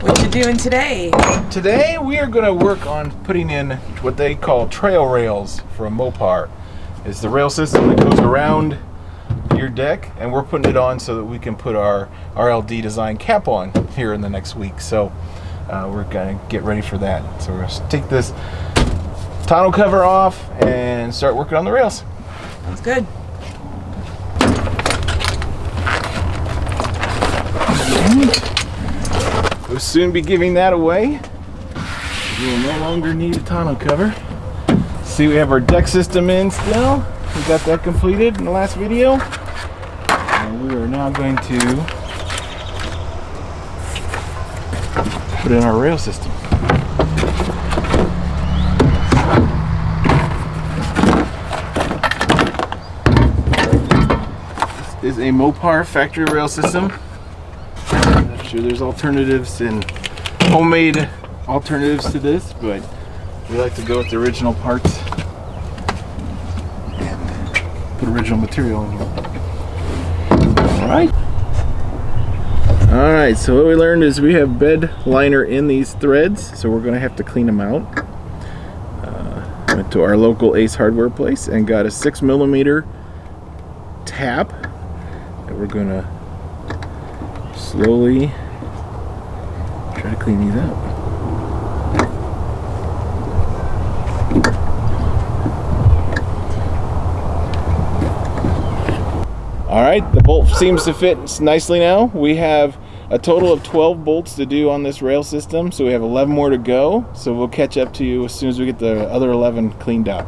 What you doing today? Today we are going to work on putting in what they call trail rails from Mopar. It's the rail system that goes around your deck, and we're putting it on so that we can put our RLD Design cap on here in the next week. So we're going to get ready for that. So we're going to take this tonneau cover off and start working on the rails. Sounds good. We'll soon be giving that away. We will no longer need a tonneau cover. See, we have our deck system in still. We got that completed in the last video. And we are now going to put in our rail system. This is a Mopar factory rail system. I'm sure there's alternatives and homemade alternatives to this, but we like to go with the original parts and put original material in here. Alright, so what we learned is we have bed liner in these threads, so we're going to have to clean them out. Went to our local Ace hardware place and got a 6mm tap that we're going to slowly try to clean these out. Alright, the bolt seems to fit nicely now. We have a total of 12 bolts to do on this rail system, so we have 11 more to go. So we'll catch up to you as soon as we get the other 11 cleaned out.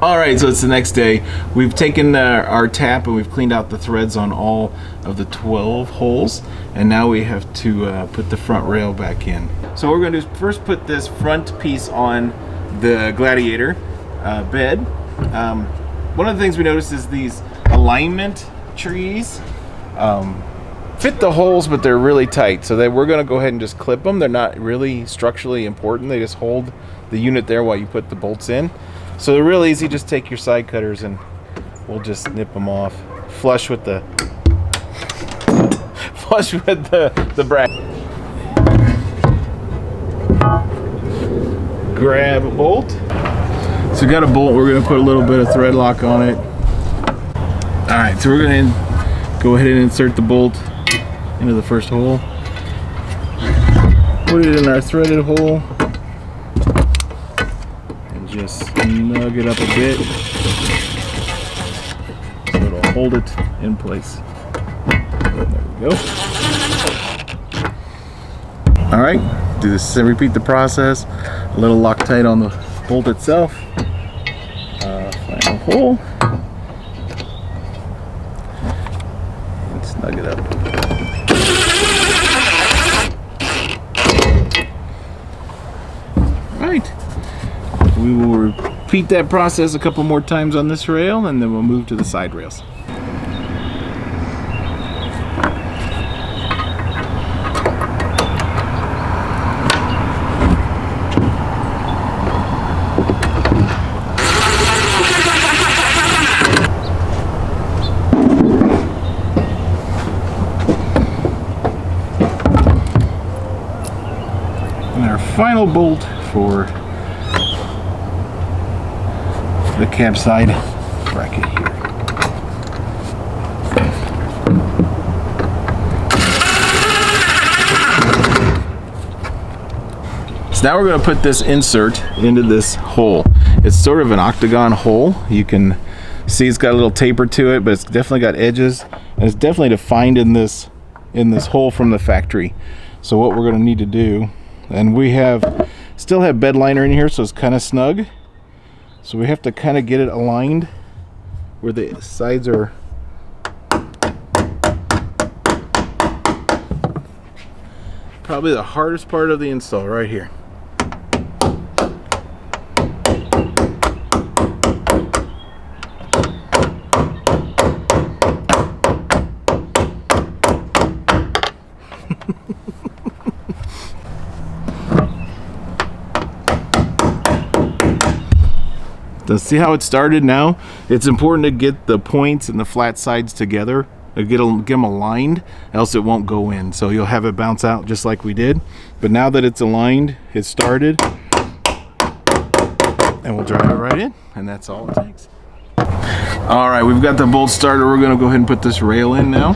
Alright, so it's the next day. We've taken our tap and we've cleaned out the threads on all of the 12 holes, and now we have to put the front rail back in. So what we're going to do is first put this front piece on the Gladiator bed. One of the things we noticed is these alignment trees fit the holes, but they're really tight, so that we're going to go ahead and just clip them. They're not really structurally important. They just hold the unit there while you put the bolts in. So they're real easy. Just take your side cutters and we'll just nip them off flush with the bracket. Grab a bolt. So we got a bolt. We're going to put a little bit of thread lock on it. Alright, so we're going to go ahead and insert the bolt into the first hole. Put it in our threaded hole. And just snug it up a bit so it'll hold it in place. There we go. Alright, do this and repeat the process. A little Loctite on the bolt itself. Final hole. Snug it up. Right. We will repeat that process a couple more times on this rail, and then we'll move to the side rails. Our final bolt for the cab side bracket here. So now we're going to put this insert into this hole. It's sort of an octagon hole. You can see it's got a little taper to it, but it's definitely got edges, and it's definitely defined in this hole from the factory. So what we're going to need to do, and we still have bed liner in here, so it's kind of snug. So we have to kind of get it aligned where the sides are. Probably the hardest part of the install right here. So see how it started now? It's important to get the points and the flat sides together get them aligned, else it won't go in. So you'll have it bounce out just like we did. But now that it's aligned, it's started, and we'll drive it right in, and that's all it takes. All right, we've got the bolt started. We're gonna go ahead and put this rail in now.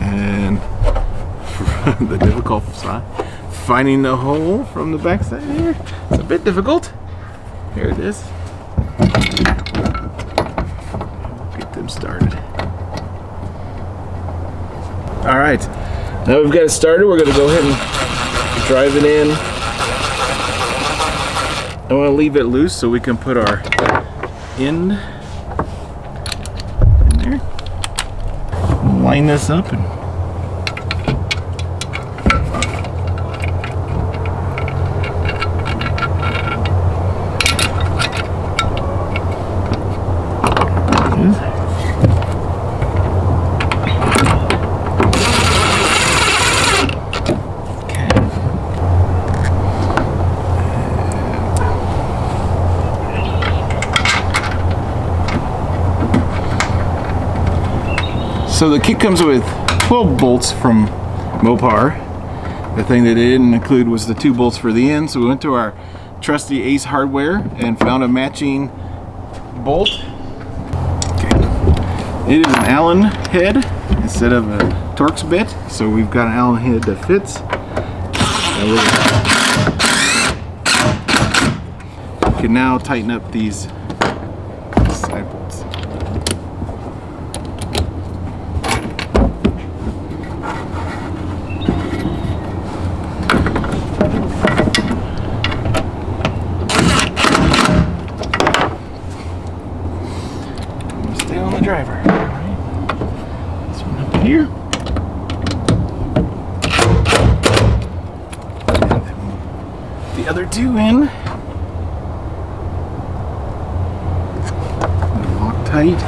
And the difficult side, finding the hole from the back side here, it's a bit difficult. Here it is. Get them started. All right, now we've got it started. We're gonna go ahead and drive it in. I want to leave it loose so we can put our end in there. Line this up and so the kit comes with 12 bolts from Mopar. The thing that they didn't include was the 2 bolts for the end, so we went to our trusty Ace Hardware and found a matching bolt. Okay. It is an Allen head instead of a Torx bit, so we've got an Allen head that fits. And we can now tighten up these side bolts. Driver. All right. This one up here. And then the other 2 in. Lock tight.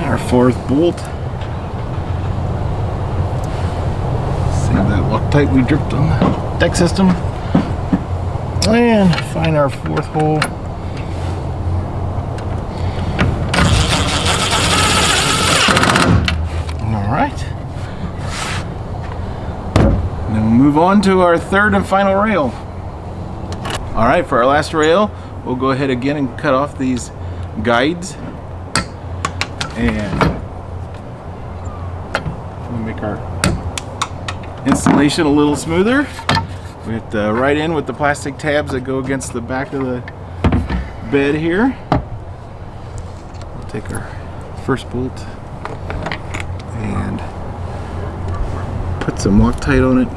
Our 4th bolt. Save that Loctite we dripped on the deck system. And find our 4th hole. Alright. Then we'll move on to our 3rd and final rail. Alright, for our last rail, we'll go ahead again and cut off these guides. And we'll make our installation a little smoother. We hit right in with the plastic tabs that go against the back of the bed here. We'll take our first bolt and put some Loctite on it.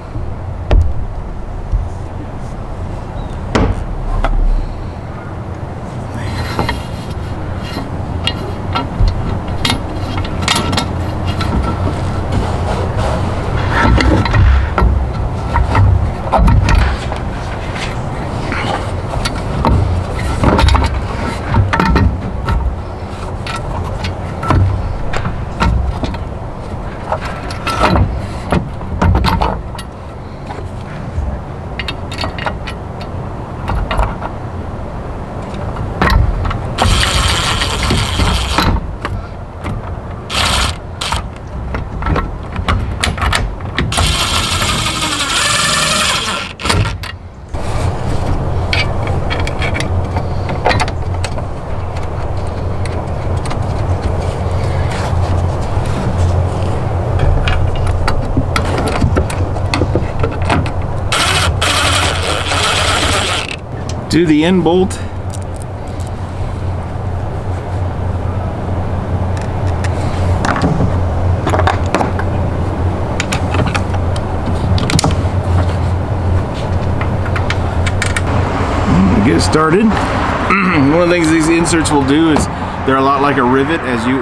Do the end bolt. Get started. One of the things these inserts will do is they're a lot like a rivet. As you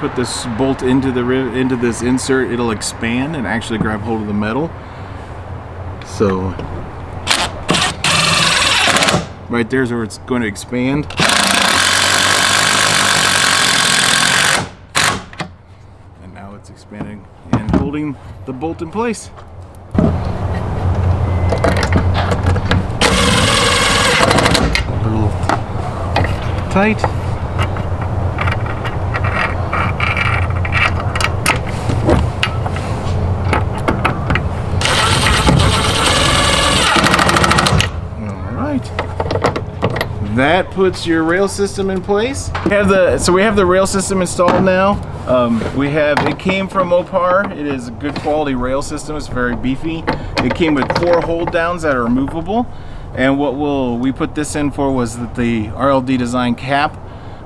put this bolt into the rivet, into this insert, it'll expand and actually grab hold of the metal. So right there's where it's going to expand. the bolt in place. A little tight. That puts your rail system in place. We have the rail system installed now. It came from Mopar. It is a good quality rail system. It's very beefy. It came with 4 hold downs that are removable. And what we put this in for was that the RLD Design cap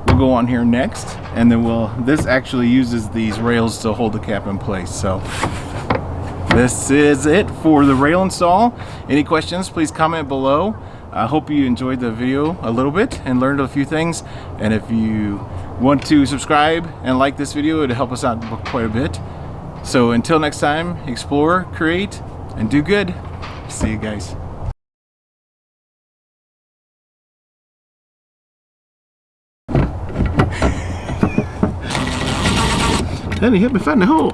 will go on here next, and then this actually uses these rails to hold the cap in place. So this is it for the rail install. Any questions, please comment below. I hope you enjoyed the video a little bit and learned a few things. And if you want to subscribe and like this video, it'll help us out quite a bit. So until next time, explore, create, and do good. See you guys. Then he hit me fat in the hole.